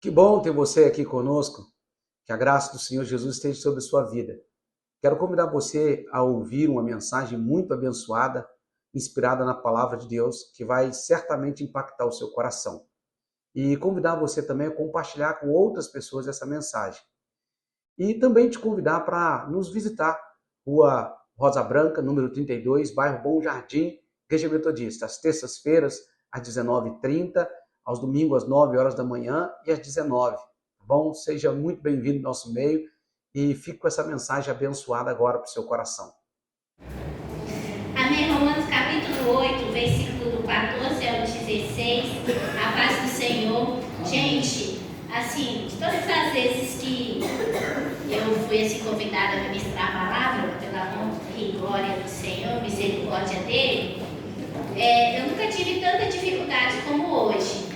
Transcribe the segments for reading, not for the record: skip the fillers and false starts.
Que bom ter você aqui conosco. Que a graça do Senhor Jesus esteja sobre a sua vida. Quero convidar você a ouvir uma mensagem muito abençoada, inspirada na palavra de Deus, que vai certamente impactar o seu coração. E convidar você também a compartilhar com outras pessoas essa mensagem. E também te convidar para nos visitar, Rua Rosa Branca, número 32, bairro Bom Jardim, Igreja Metodista, às terças-feiras, às 19h30, aos domingos, às 9 horas da manhã e às 19h. Tá bom? Seja muito bem-vindo ao nosso meio e fique com essa mensagem abençoada agora para o seu coração. Amém. Romanos capítulo 8, versículo do 14 ao 16. A paz do Senhor. Gente, assim, todas as vezes que eu fui convidada a ministrar a palavra, pela honra e glória do Senhor, misericórdia dele, eu nunca tive tanta dificuldade como hoje.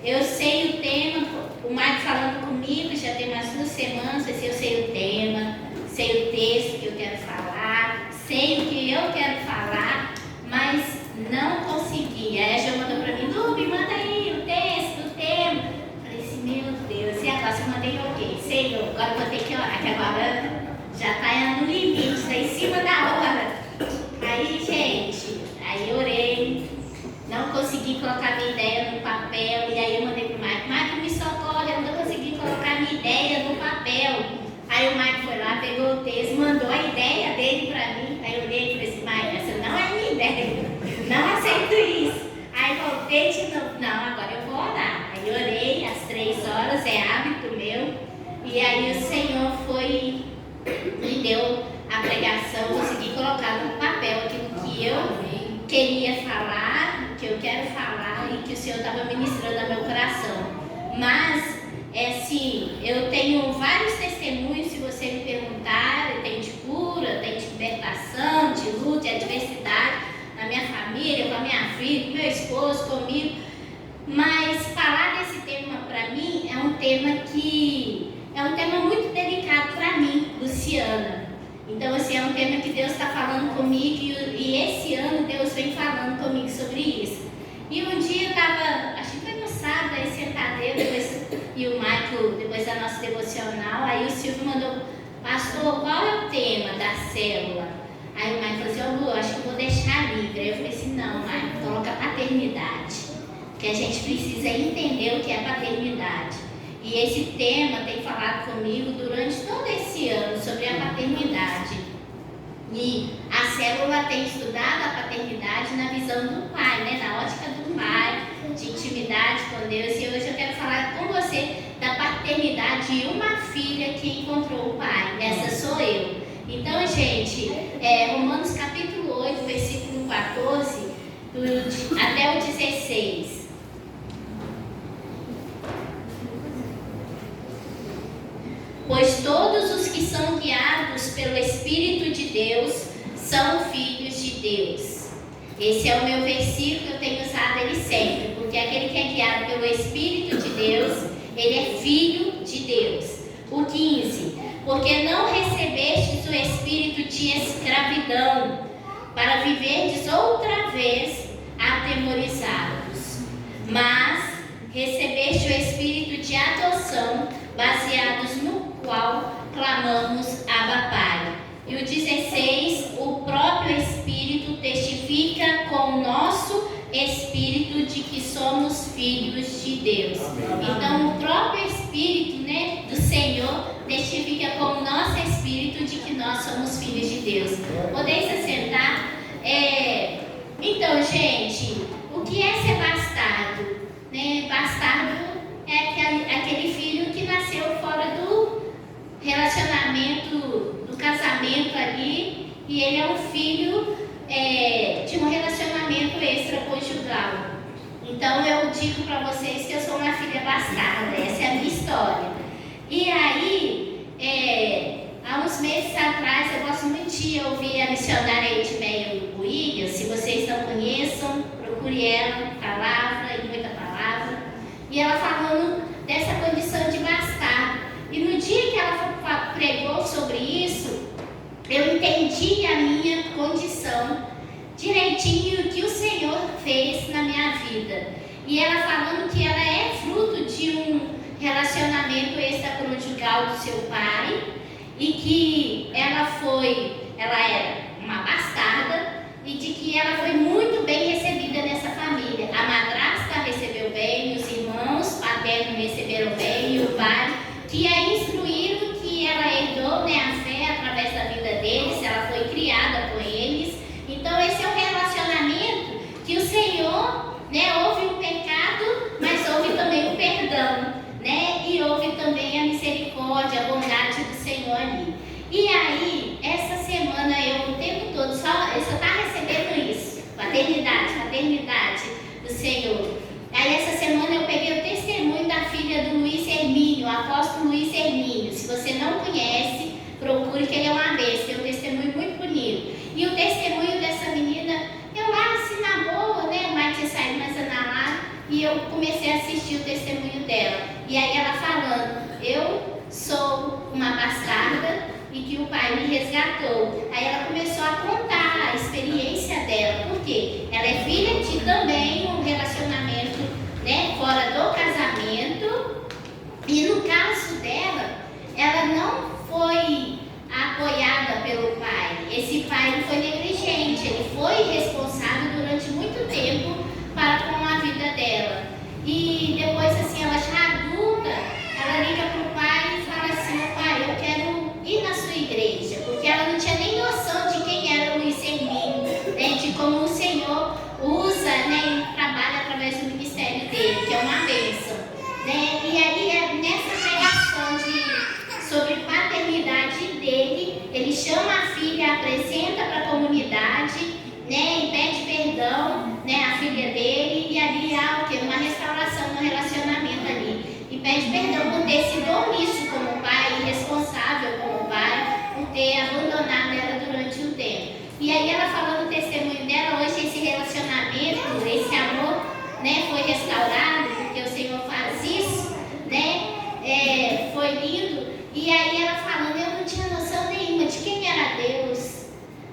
Eu sei o tema, o Marco falando comigo, já tem umas 2 semanas, eu sei o tema, sei o texto que eu quero falar, sei o que eu quero falar, mas não consegui. Aí a Jo mandou para mim, Dubi, manda aí o texto, o tema. Eu falei assim, meu Deus, e agora? Você mandei o quê? Senhor, agora eu vou ter que orar, que agora já está no limite, está em cima da hora. Aí, gente, aí eu orei, não consegui colocar minha ideia no papel, e aí eu mandei pro Marco, Marco, me socorre, eu não consegui colocar minha ideia no papel. Aí o Marco foi lá, pegou o texto, mandou a ideia dele pra mim. Aí eu olhei e falei assim, Marco, essa não é minha ideia, não aceito isso. Aí voltei de novo, não, agora eu vou orar. Aí orei às 3 horas, é hábito meu. E aí o Senhor foi, me deu a pregação, consegui colocar no papel aquilo que eu queria falar, que eu quero falar e que o Senhor estava ministrando ao meu coração. Mas, assim, eu tenho vários testemunhos, se você me perguntar, tem de cura, tem de libertação, de luta, de adversidade, na minha família, com a minha filha, com meu esposo, comigo. Mas falar desse tema para mim é um tema muito delicado para mim, Luciana. Então, assim, é um tema que Deus está falando comigo e esse ano Deus vem falando comigo sobre isso. E um dia eu estava, acho que foi no sábado, aí sentadeira, e o Michael, depois da nossa devocional, aí o Silvio mandou, pastor, qual é o tema da célula? Aí o Michael falou assim, Lu, acho que eu vou deixar livre. Aí eu falei assim, não, Michael, coloca paternidade, que a gente precisa entender o que é paternidade. E esse tema tem falado comigo durante todo esse ano sobre a paternidade. E a célula tem estudado a paternidade na visão do pai, né? Na ótica do pai, de intimidade com Deus. E hoje eu quero falar com você da paternidade de uma filha que encontrou o pai. Essa sou eu. Então, gente, Romanos capítulo 8, versículo 14 até o 16. Pois todos os que são guiados pelo Espírito de Deus são filhos de Deus. Esse é o meu versículo, eu tenho usado ele sempre, porque aquele que é guiado pelo Espírito de Deus, ele é filho de Deus. O 15, porque não recebestes o espírito de escravidão, para viverdes outra vez atemorizados, mas recebeste o espírito de adoção, baseados no qual clamamos Abba Pai. E o 16, o próprio Espírito testifica com o nosso Espírito de que somos filhos de Deus. Então, o próprio Espírito, né, do Senhor testifica com o nosso Espírito de que nós somos filhos de Deus. Podeis assentar? Então, gente, o que é ser bastardo? Né? Bastardo é aquele filho que nasceu fora do relacionamento, do casamento ali, e ele é um filho de um relacionamento extraconjugal. Então eu digo para vocês que eu sou uma filha bastarda, essa é a minha história. E aí, há uns meses atrás, eu gosto muito de ouvir a missionária Edmeia Williams. Se vocês não conheçam, procure ela, palavra e muita palavra. E ela falando dessa condição de bastardo. E no dia que ela pregou sobre isso, eu entendi a minha condição direitinho, o que o Senhor fez na minha vida. E ela falando que ela é fruto de um relacionamento natural do seu pai e que ela era uma bastarda e de que ela foi muito bem recebida nessa família. A madrasta recebeu bem, os irmãos paternos receberam bem, e o pai, que a instruíram, que ela herdou, né, a fé através da vida deles, ela foi criada com eles. Então esse é o relacionamento que o Senhor, né, houve o pecado, mas houve também o perdão, né, e houve também a misericórdia, a bondade do Senhor ali. E aí, essa semana eu o tempo todo eu só estava recebendo isso, paternidade do Senhor. Aí essa semana eu peguei o testemunho da filha do Luiz Hermínio, o apóstolo Luiz Hermínio. Se você não conhece, procure, que ele é uma besta, tem um testemunho muito bonito. E o testemunho dessa menina, eu lá assim na boa, né, o Mike tinha saído mais lá, e eu comecei a assistir o testemunho dela. E aí ela falando, eu sou uma bastarda e que o pai me resgatou. Aí ela começou a contar a experiência dela, porque ela é filha de também um relacionamento, né, fora do casamento, e no caso dela, ela não foi apoiada pelo pai. Esse pai não foi negligente, ele foi responsável durante muito tempo para com a vida dela. E depois, assim, ela já adulta, ela liga para o pai e fala assim, pai, eu quero ir na sua igreja, porque ela não tinha nem noção de quem era o Luiz Hermínio, né, de como o Senhor usa, né, e trabalha através do ministério dele, que é uma bênção, né? E aí, nessa pregação sobre paternidade dele, ele chama a filha, apresenta para a comunidade, né, e pede perdão, né, a filha dele, e ali há o quê? Uma restauração no relacionamento ali. E pede perdão por ter sido omisso como pai, irresponsável como pai, por ter abandonado ela durante um tempo. E aí ela falando o testemunho dela, hoje esse relacionamento, esse amor, né, foi restaurado, porque o Senhor faz isso, né, foi lindo. E aí ela falando, eu não tinha noção nenhuma de quem era Deus,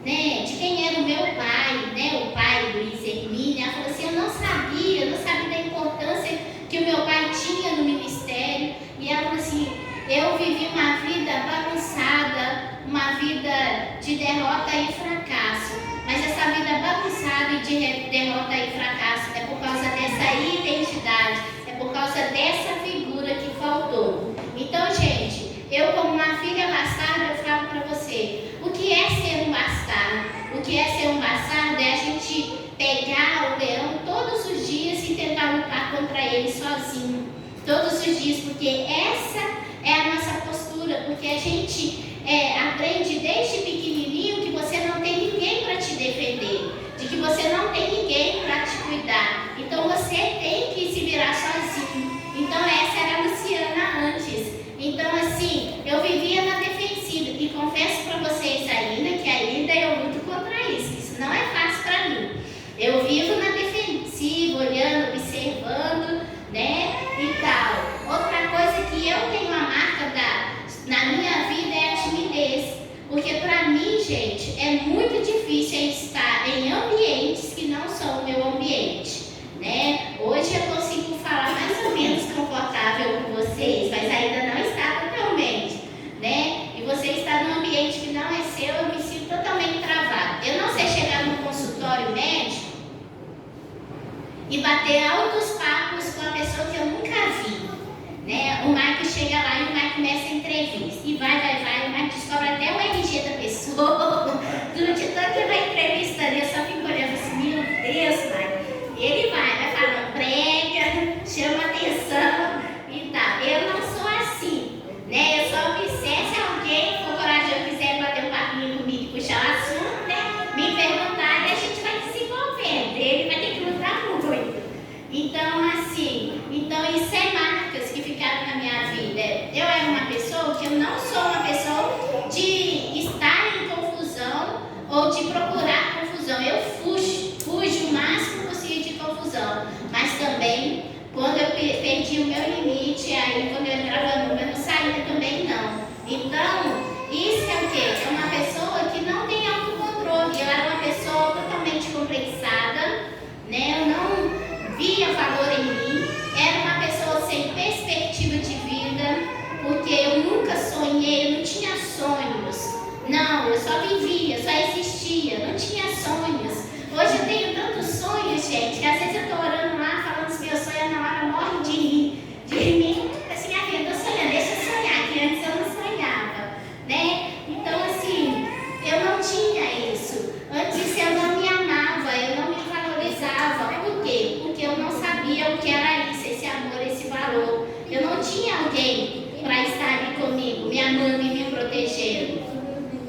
né, de quem era o meu pai, né, o pai Luiz Hermínio. Ela falou assim, eu não sabia da importância que o meu pai tinha no ministério. E ela falou assim, eu vivi uma vida bagunçada, uma vida de derrota e fracasso, mas essa vida bagunçada e de derrota e fracasso é por causa dessa identidade, é por causa dessa figura que faltou. Então, gente, eu como uma filha bastarda, eu falo para você, o que é ser um bastardo? O que é ser um bastardo é a gente pegar o leão todos os dias e tentar lutar contra ele sozinho, todos os dias, porque essa é a nossa postura, porque a gente aprende desde pequenininho que você não tem ninguém para te defender, de que você não tem ninguém para te cuidar, então você tem que se virar sozinho. Então essa era a Luciana antes. Então assim, eu vivia na defensiva e confesso para vocês ainda que ainda eu luto contra isso. Isso não é fácil para mim. Eu vivo na defensiva, olhando, observando, né, e tal. Outra coisa que eu tenho a marca na minha vida é a timidez. Porque para mim, gente, é muito difícil estar em ambientes que não são o meu ambiente, né? Hoje eu consigo falar mais ou menos confortável com vocês, mas ainda não está totalmente, né? E você está num ambiente que não é seu, eu me sinto totalmente travada. Eu não sei chegar num consultório médico e bater altos papos com a pessoa que eu nunca vi, né? O Mike chega lá e o Mike começa a entrevista e vai, o Mike descobre até o RG da pessoa. Durante tanto que vai entrevistando, eu só fico olhando assim, meu Deus, Mike. E ele vai falando, prega, chama atenção e tal. Eu não sou assim, né? Eu só observo, se alguém for corajoso e quiser bater um papinho comigo e puxar o assunto, né? Me perguntar e a gente vai desenvolvendo. Ele vai ter que lutar muito. Então, assim, isso é marcas que ficaram na minha vida. Eu era uma pessoa que eu não sou uma pessoa de estar em confusão ou de procurar confusão. Eu fujo o máximo possível de confusão. Mas também, quando eu perdi o meu limite, aí quando eu entrava no, eu não saía também não. Então, isso é o quê? É uma pessoa que não tem autocontrole. Eu era uma pessoa totalmente complexada, né? Eu não via valor em mim. Era uma pessoa sem perspectiva de vida, porque eu nunca não tinha sonhos. Hoje eu tenho tantos sonhos, gente, que às vezes eu estou orando lá, falando os meus sonhos, na hora morre de rir. De mim, assim, a vida, eu tô sonhando, deixa eu sonhar, que antes eu não sonhava, né? Então, assim, eu não tinha isso. Antes eu não me amava, eu não me valorizava. Por quê? Porque eu não sabia o que era isso, esse amor, esse valor. Eu não tinha alguém para estar ali comigo, me amando e me protegendo.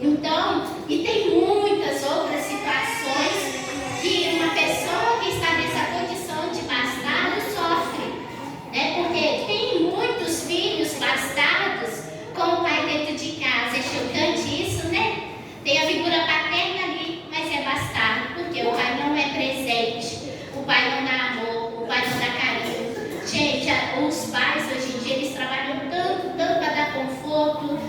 Então, e tem muitas outras situações que uma pessoa que está nessa condição de bastardo sofre, né? Porque tem muitos filhos bastardos com o pai dentro de casa. É chocante isso, né? Tem a figura paterna ali, mas é bastardo, porque o pai não é presente, o pai não dá amor, o pai não dá carinho. Gente, os pais hoje em dia, eles trabalham tanto para dar conforto,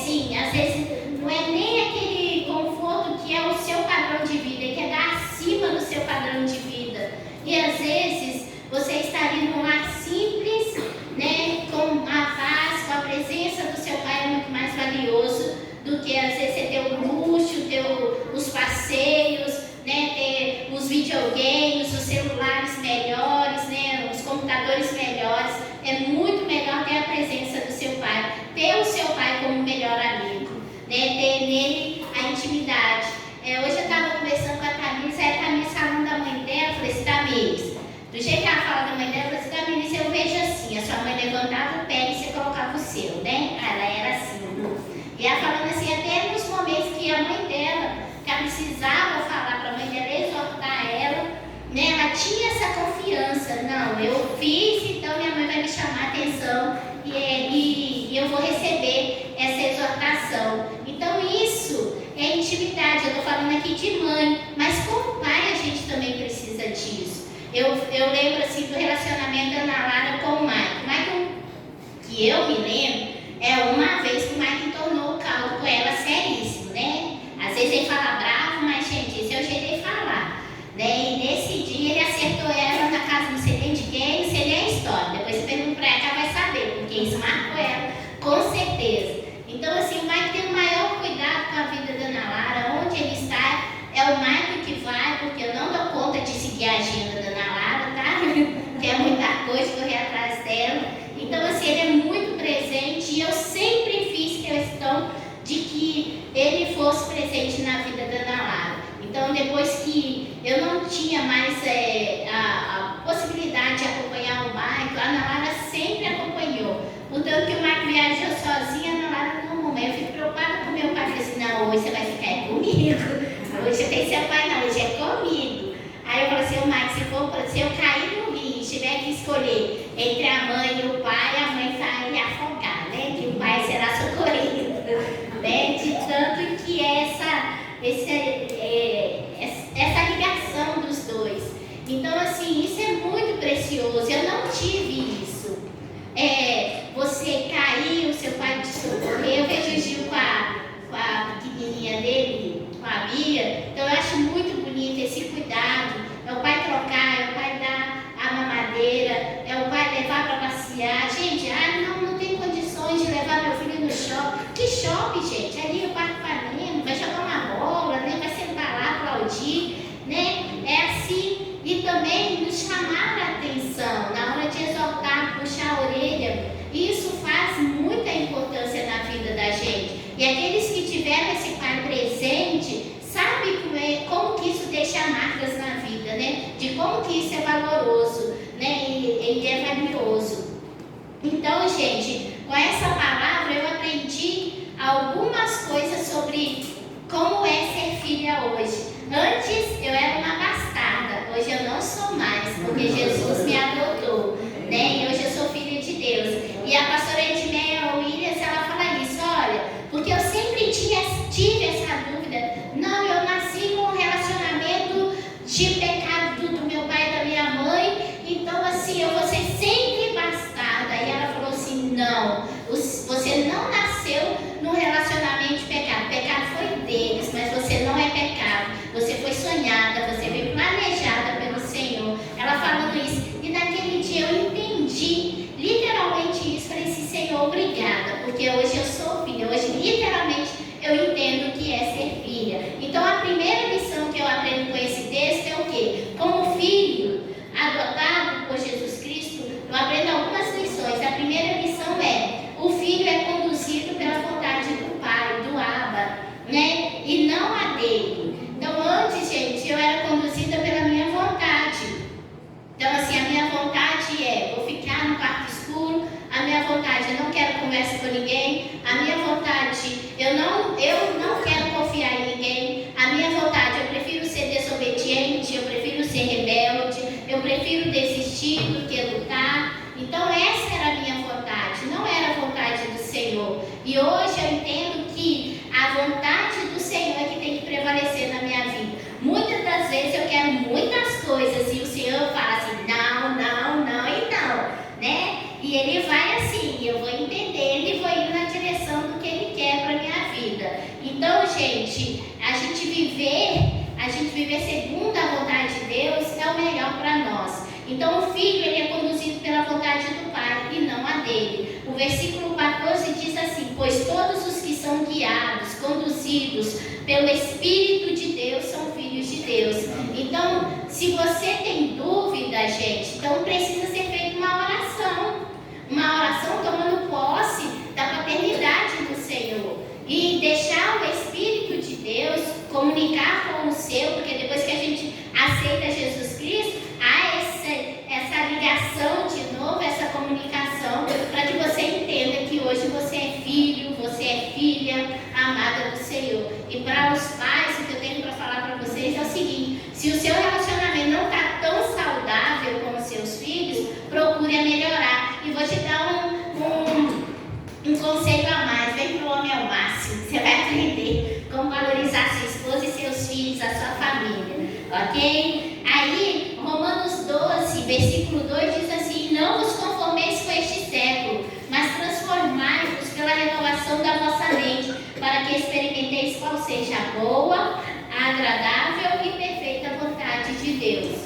sim, às vezes não é nem aquele conforto que é o seu padrão de vida, que é dar acima do seu padrão de vida. E às vezes você está ali num lar simples, né, com a paz, com a presença do seu pai é muito mais valioso do que às vezes você ter o luxo, ter os passeios, né, ter os videogames, os celulares melhores, né, os computadores melhores. É muito melhor ter a presença do seu pai, ter o seu pai como melhor amigo, né, ter nele a intimidade. Hoje eu estava conversando com a Tamires, aí a Tamires falando da mãe dela, eu falei assim, Tamires, do jeito que ela fala da mãe dela, eu falei assim, Tamires, eu vejo assim, a sua mãe levantava o pé e você colocava o seu, né? Ela era assim. E ela falando assim, até nos momentos que a mãe dela, que ela precisava falar para a mãe dela, exortar ela, né? Ela tinha essa confiança, não, eu fiz, então minha mãe vai me chamar a atenção e eu vou receber essa exortação. Então isso é intimidade, eu estou falando aqui de mãe, mas como pai a gente também precisa disso. Eu lembro assim do relacionamento da Ana Lara com o Mike. O Mike, que eu me lembro, uma vez que o Mike tornou o caldo com ela seríssimo, né? Às vezes ele fala bravo, mas gente, esse é o jeito de falar, né? E nesse dia ele acertou ela na casa, não sei nem de quem, não sei nem a história. Depois você pergunta pra ela, ela vai saber, porque isso marcou ela, com certeza. Então assim, o Mike tem o maior cuidado com a vida da Ana Lara, onde ele está, é o Mike que vai, porque eu não dou conta de seguir a agenda da Ana Lara, tá? Que é muita coisa, correr atrás dela. Então assim, ele é muito presente e eu sempre fiz questão de que ele fosse presente na vida da Ana Lara. Então depois que eu não tinha mais a possibilidade de acompanhar o Mike, a Ana Lara sempre acompanhou. Portanto que o Mike viajou sozinha, a Ana Lara não, mamãe, eu fico preocupada com o meu pai, eu disse, não, hoje você vai ficar comigo. Hoje tem seu pai, não, hoje é comigo. Aí eu falei assim, Mike, se eu cair no rio e tiver que escolher entre a mãe e o pai, a mãe vai afogar, né? Que o pai será socorrido, né? De tanto que essa ligação dos dois. Então, assim, isso é muito precioso. Eu não tive isso. Você cair, o seu pai te socorrer. Eu vejo o Gil com a pequenininha dele, com a Bia. Então, eu acho muito bonito esse cuidado. É o pai trocar, é o pai dar a mamadeira, é o pai levar para passear. Gente, não tem condições de levar meu filho no shopping. Que shopping, gente? Ali o Parque Panema, vai jogar uma bola, né? Vai sentar lá, aplaudir, né? É assim. E também nos chamar a atenção, na hora de exortar, puxar a orelha. Isso faz muita importância na vida da gente. E aqueles que tiveram esse pai presente, sabe como que isso deixa marcas na vida, né? De como que isso é valoroso, né? E é valioso. Então, gente, com essa palavra eu aprendi algumas coisas sobre como é ser filha hoje. Antes eu era uma bastarda, hoje eu não sou mais, porque Jesus me adotou, né? E hoje eu sou filha de Deus. E a pastora Edmeia Williams, ela fala isso, olha, porque eu sempre tive essa dúvida. Não, eu nasci com um relacionamento de pecado do meu pai e da minha mãe, então assim, eu vou ser sempre bastarda. E ela falou assim, não, você não nasceu num relacionamento de pecado. O pecado foi deles, mas você não é pecado. Você foi sonhada, você foi planejada pelo Senhor. Ela falando isso. E naquele dia eu entendi converso com ninguém. A minha vontade, eu não quero confiar em ninguém. A minha vontade, eu prefiro ser desobediente, eu prefiro ser rebelde, eu prefiro desistir do que lutar. Então essa era a minha vontade, não era a vontade do Senhor. E hoje eu entendo que a vontade do Senhor é que tem que prevalecer na minha vida. Muitas das vezes eu quero muitas coisas e o Senhor fala assim, não, não, não e não, né? E Ele vai assim, eu vou entender, Ele vai ir na direção do que Ele quer para minha vida. Então, gente, a gente viver segundo a vontade de Deus é o melhor para nós. Então, o filho, ele é conduzido pela vontade do Pai e não a dele. O versículo 14 diz assim, pois todos os que são guiados, conduzidos pelo Espírito de Deus, são filhos de Deus. Então, se você tem dúvida, gente, então precisa ser feita uma oração tomando posse da paternidade do Senhor. E deixar o Espírito de Deus comunicar com o seu, porque depois que a gente aceita Jesus Cristo, há essa ligação de novo, essa comunicação, para que você entenda que hoje você é filho, você é filha amada do Senhor. E para os pais, o que eu tenho para falar para vocês é o seguinte, se o seu relacionamento não está tão saudável com os seus filhos, procure melhorar. E vou te dar um conselho a mais, vem para o homem ao máximo, você vai aprender como valorizar sua esposa e seus filhos, a sua família, ok? Aí, Romanos 12, versículo 2 diz assim, não vos conformeis com este século, mas transformai-vos pela renovação da vossa mente, para que experimenteis qual seja a boa, a agradável e perfeita vontade de Deus.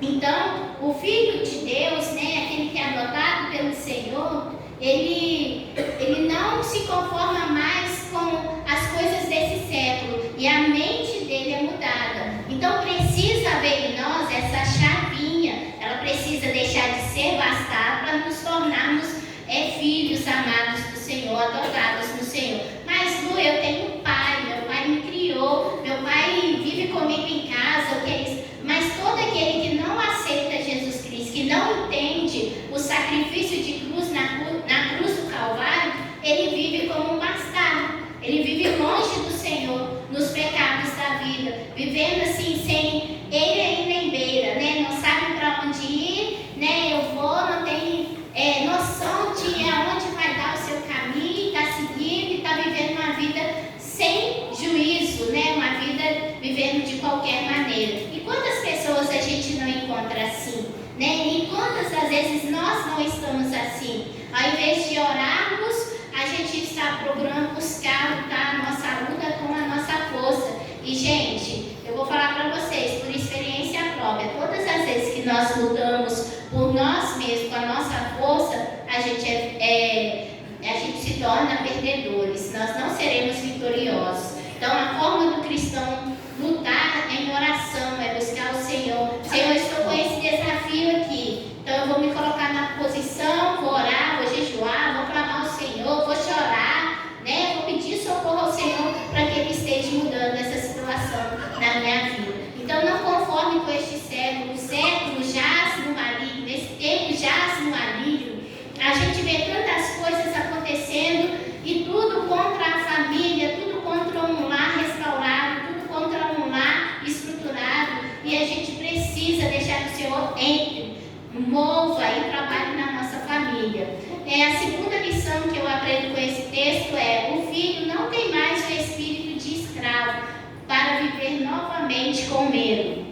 Então, o Filho de Deus, né, aquele que é adotado pelo Senhor, ele não se conforma mais com as coisas desse século e a mente dele é mudada. Então precisa haver em nós essa chavinha, ela precisa deixar de ser bastar para nos tornarmos filhos amados do Senhor, adotados no Senhor. Mas Lu, eu tenho um pai, meu pai me criou, meu pai vive comigo em casa, mas todo aquele que não aceita Jesus Cristo, que não entende o sacrifício de cruz na cruz do Calvário, ele vive como um bastardo, ele vive longe do Senhor, nos pecados da vida, vivendo assim, sem eira e nem beira, né? Não sabe para onde ir, né? Eu vou, não tem noção de aonde vai dar o seu caminho, está seguindo e está vivendo uma vida sem juízo, né? Uma vida vivendo de qualquer maneira. E quantas pessoas a gente não encontra assim, né? E quantas das vezes nós não estamos assim? Ao invés de orarmos, a gente está procurando buscar lutar a nossa luta com a nossa força. E, gente, eu vou falar para vocês, por experiência própria, todas as vezes que nós lutamos por nós mesmos, com a nossa força, a gente se torna perdedores. Nós não seremos vitoriosos. Então, a forma do cristão lutar é em oração, é buscar o Senhor. Senhor, eu estou com esse desafio aqui. Então, eu vou me colocar na posição, vou orar, vou jejuar, vou clamar ao Senhor, vou chorar, né? Vou pedir socorro ao Senhor para que Ele esteja mudando essa situação na minha vida. Então, não conforme com este século. O século jaz no maligno, esse tempo jaz no maligno. A gente vê tantas coisas acontecendo e tudo contra a família, tudo contra um lar restaurado, tudo contra um lar estruturado. E a gente precisa deixar que o Senhor entre, mova e trabalhe na nossa família. A segunda lição que eu aprendo com esse texto é: o filho não tem mais o espírito de escravo para viver novamente com medo.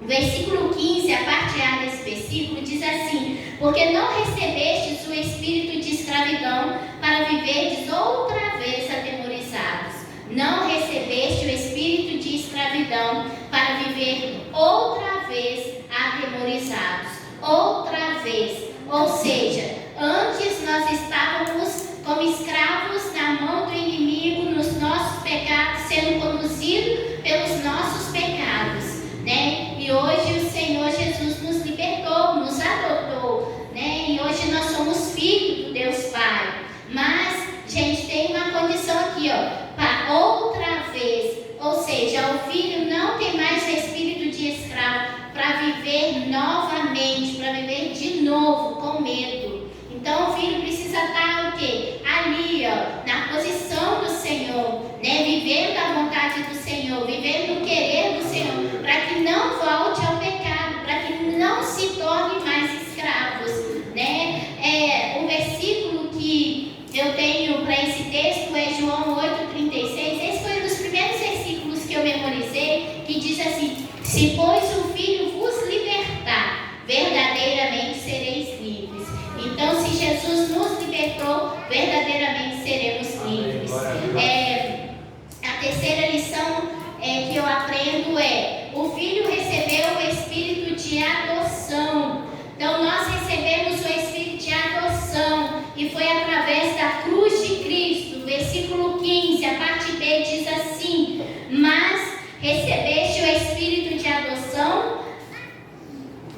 O versículo 15, a parte A desse versículo, diz assim: porque não recebestes o espírito de escravidão para viverdes outra vez atemorizados. Não recebeste o espírito de escravidão para viver outra vez atemorizados. Outra vez. Ou seja, antes nós estávamos como escravos na mão do inimigo, nos nossos pecados, sendo conduzidos pelos nossos pecados, né? E hoje o Senhor Jesus nos libertou, nos adotou, né? E hoje nós somos filhos do Deus Pai. Mas, gente, tem uma condição aqui, para outra vez. Ou seja, o filho não tem mais o espírito de escravo para viver novamente, para viver de novo com medo. verdadeiramente seremos livres. A terceira lição que eu aprendo é: o Filho recebeu o Espírito de adoção. Então nós recebemos o Espírito de adoção e foi através da cruz de Cristo. Versículo 15, a parte B diz assim: mas recebeste o Espírito de adoção,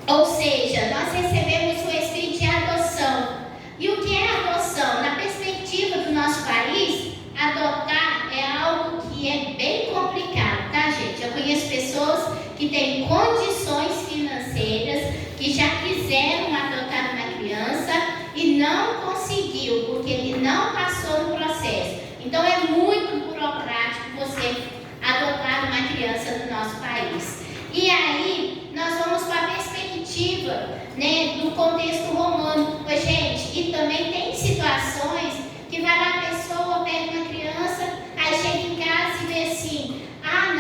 ou seja, nós recebemos o Espírito de adoção. E o que é adoção? Na perspectiva do nosso país, adotar é algo que é bem complicado, tá, gente? Eu conheço pessoas que têm condições financeiras, que já quiseram adotar uma criança e não conseguiu, porque ele não passou no processo. Então é muito burocrático você adotar uma criança do nosso país. E aí nós vamos para a perspectiva, né, do contexto romano. Pois, gente, e também tem situações que vai lá a pessoa, pega uma criança, aí chega em casa e vê assim: ah,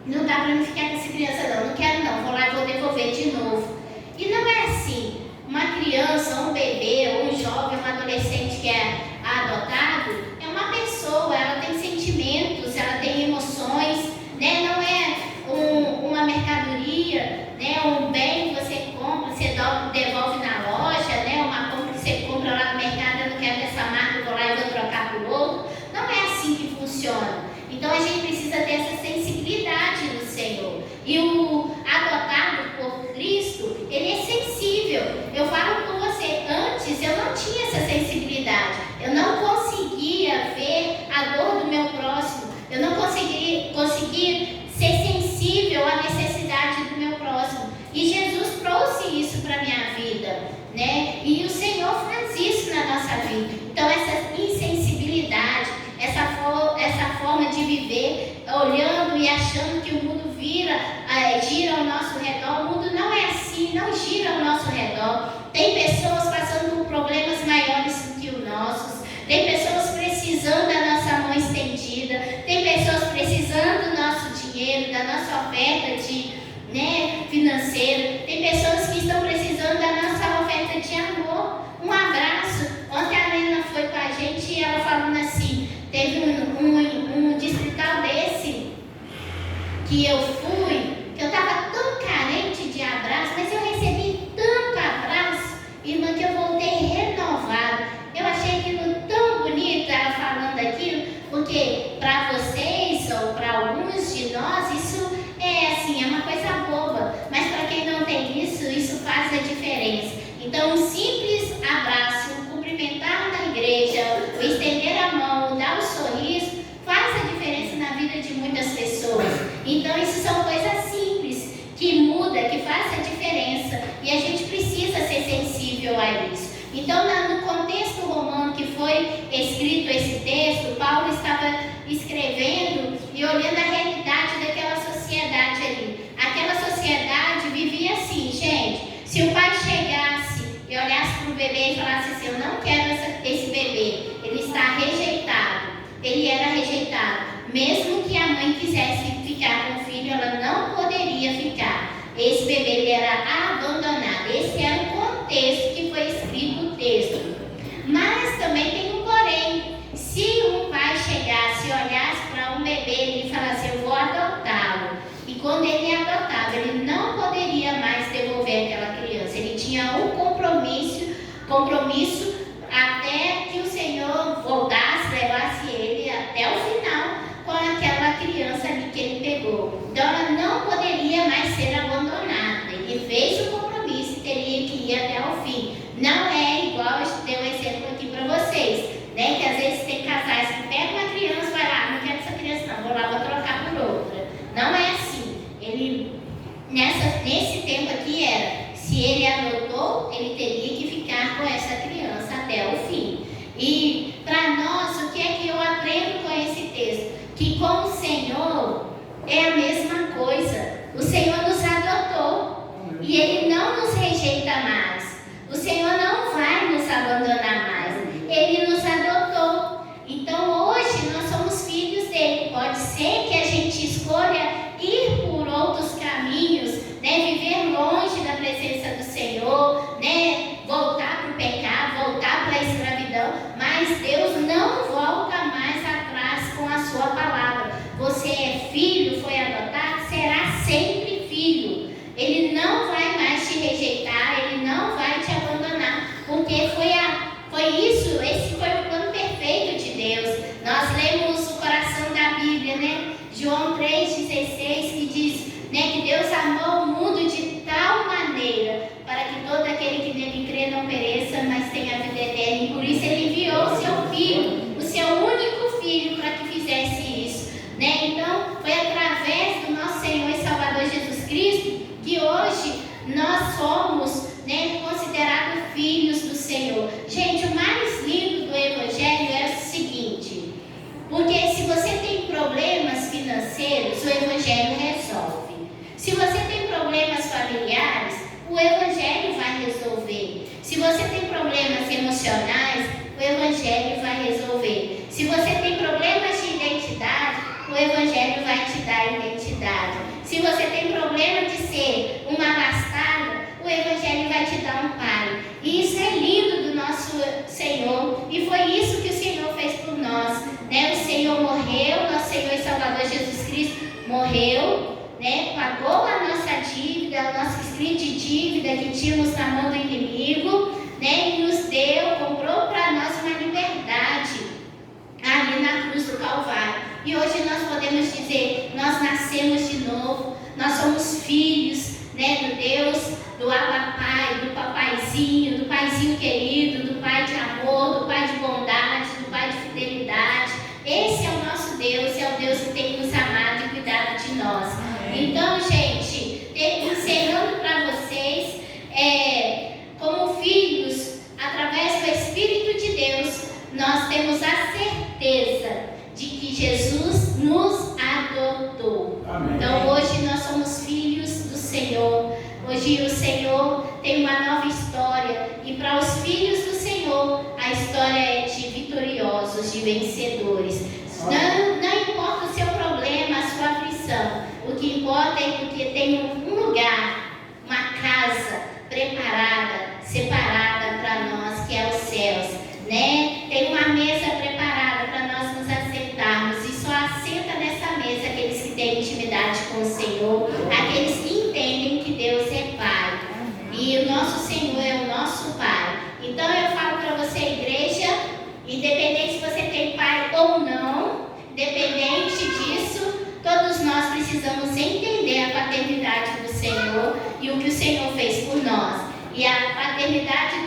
não dá para mim ficar com essa criança não quero não, vou lá e vou devolver de novo. E não é assim. Uma criança, um bebê, um jovem, um adolescente que é adotado, é uma pessoa, ela tem sentimentos, ela tem emoções, né? Não é uma mercadoria, né? Um bem que você compra, você devolve na loja, né? Uma compra que você compra lá no mercado: eu não quero dessa marca, eu vou lá e vou trocar por outro. Não é assim que funciona. Então a gente precisa ter essa sensibilidade do Senhor. E o adotado por Cristo, ele é sensível. Eu falo com você, antes eu não tinha essa sensibilidade. Eu não conseguia ver a dor do meu próximo. Eu não conseguia ser sensível à necessidade do meu próximo. E Jesus trouxe isso para a minha vida, né? E o Senhor faz isso na nossa vida. Então essa insensibilidade, essa forma de viver, olhando e achando que o mundo gira ao nosso redor. O mundo não é assim, não gira ao nosso redor. Tem pessoas passando por problemas maiores do que os nossos. Tem pessoas precisando da nossa mão estendida. Tem pessoas precisando do nosso dinheiro, da nossa oferta financeira. Tem pessoas que estão precisando da nossa oferta de amor. Um abraço. Ontem a Helena foi com a gente e ela falando assim: teve um distrital desse que eu fui, que eu estava tão carente de abraço, mas eu recebi tanto abraço, irmã, que eu voltei renovada. Eu achei aquilo tão bonito, ela falando aquilo, porque para vocês ou para alguns de nós isso é assim, é uma coisa boba, mas para quem não tem isso faz a diferença. Então um simples abraço, cumprimentar na igreja, o estender a mão, dar um sorriso, faz a diferença na vida de muitas pessoas. Então isso são coisas simples, que muda, que faz a diferença, e a gente precisa ser sensível a isso. Então no contexto romano que foi escrito esse texto, Paulo estava escrevendo e olhando a realidade daquela sociedade ali. Aquela sociedade vivia assim, gente. Se o pai chegasse e olhasse para o bebê e falasse assim: eu não quero esse bebê, ele está rejeitado. Ele era rejeitado. Mesmo que a mãe quisesse ficar com o filho, ela não poderia ficar. Esse bebê ele era abandonado. Esse era o contexto que foi escrito no texto. Mas também tem um porém. Se um pai chegasse e olhasse para um bebê e falasse: eu vou adotá-lo, e quando ele adotava, ele não poderia mais devolver aquela criança. Ele tinha um compromisso até que o Senhor voltasse, levasse ele até o final com aquela criança ali que ele pegou. Então ela não poderia mais ser abandonada. Ele fez o compromisso e teria que ir até o fim. Não é igual, eu dei um exemplo aqui para vocês, né? Que às vezes tem casais que pegam uma criança, vai lá: não quero essa criança não, vou lá, vou trocar por outra. Não é assim. Ele, nesse tempo aqui era: se ele adotou, ele teria que ficar com essa criança até o fim. E para nós, o que é que eu aprendo com esse texto? Que com o Senhor é a mesma coisa. O Senhor nos adotou e Ele não nos rejeita mais. O Senhor não vai nos abandonar mais. Ele nos adotou. Então hoje nós somos filhos dele. Pode ser que a gente escolha ir por outros caminhos, né? Viver longe da presença do Senhor, né? Voltar para o pecado, voltar para a escravidão. Mas Deus não volta mais atrás com a sua palavra. Você é filho, foi adotado, será sempre filho. Ele não vai mais te rejeitar, ele não vai te abandonar, porque esse foi o plano perfeito de Deus. Nós lemos o coração da Bíblia, né? João 3,16, que diz, né, que Deus amou o mundo de tal maneira para que todo aquele que nele crê não pereça, mas tenha a vida eterna. E por isso ele enviou o seu filho, o seu único filho, para que fizesse isso, né? Então, foi através do nosso Senhor e Salvador Jesus Cristo que hoje nós somos, né, considerados filhos do Senhor. Gente, o mais lindo do Evangelho é o seguinte, porque se você tem problemas financeiros, o Evangelho resolve. Se você tem problemas familiares, o Evangelho vai resolver. Se você tem problemas emocionais, o Evangelho vai resolver. Se você tem problemas de identidade, o Evangelho vai te dar identidade. Se você tem problema de ser uma abastada, o Evangelho vai te dar um pai. E isso é lindo do nosso Senhor. E foi isso que o Senhor fez por nós, né? O Senhor morreu, nosso Senhor e Salvador Jesus Cristo morreu, né? Pagou a nossa dívida, o nosso escrito de dívida que tínhamos na mão do inimigo, né? E nos deu, comprou para nós uma liberdade ali na cruz do Calvário. E hoje nós podemos dizer, nós nascemos de novo, nós somos filhos, né, do Deus, do Abba Pai, do papaizinho, do paizinho querido, do Pai de amor, do Pai de bondade, do Pai de fidelidade. Esse é o nosso Deus, é o Deus que tem nos amado e cuidado de nós. Então, gente, encerrando para vocês, como filhos, através do Espírito de Deus, nós temos a certeza de que Jesus nos adotou. Amém. Então, hoje nós somos filhos do Senhor. Hoje o Senhor tem uma nova história. E para os filhos do Senhor, a história é de vitoriosos, de vencedores. Não importa o seu problema, a sua aflição. O que importa é que tem um lugar, uma casa preparada, separada para nós, que é os céus, né? Tem uma mesa preparada para nós nos assentarmos. E só assenta nessa mesa aqueles que têm intimidade com o Senhor, aqueles que entendem que Deus é Pai. E o nosso Senhor é o nosso Pai. Então eu falo para você, igreja, independente se você tem pai ou não, independente disso, todos nós precisamos entender a paternidade do Senhor e o que o Senhor fez por nós. E a paternidade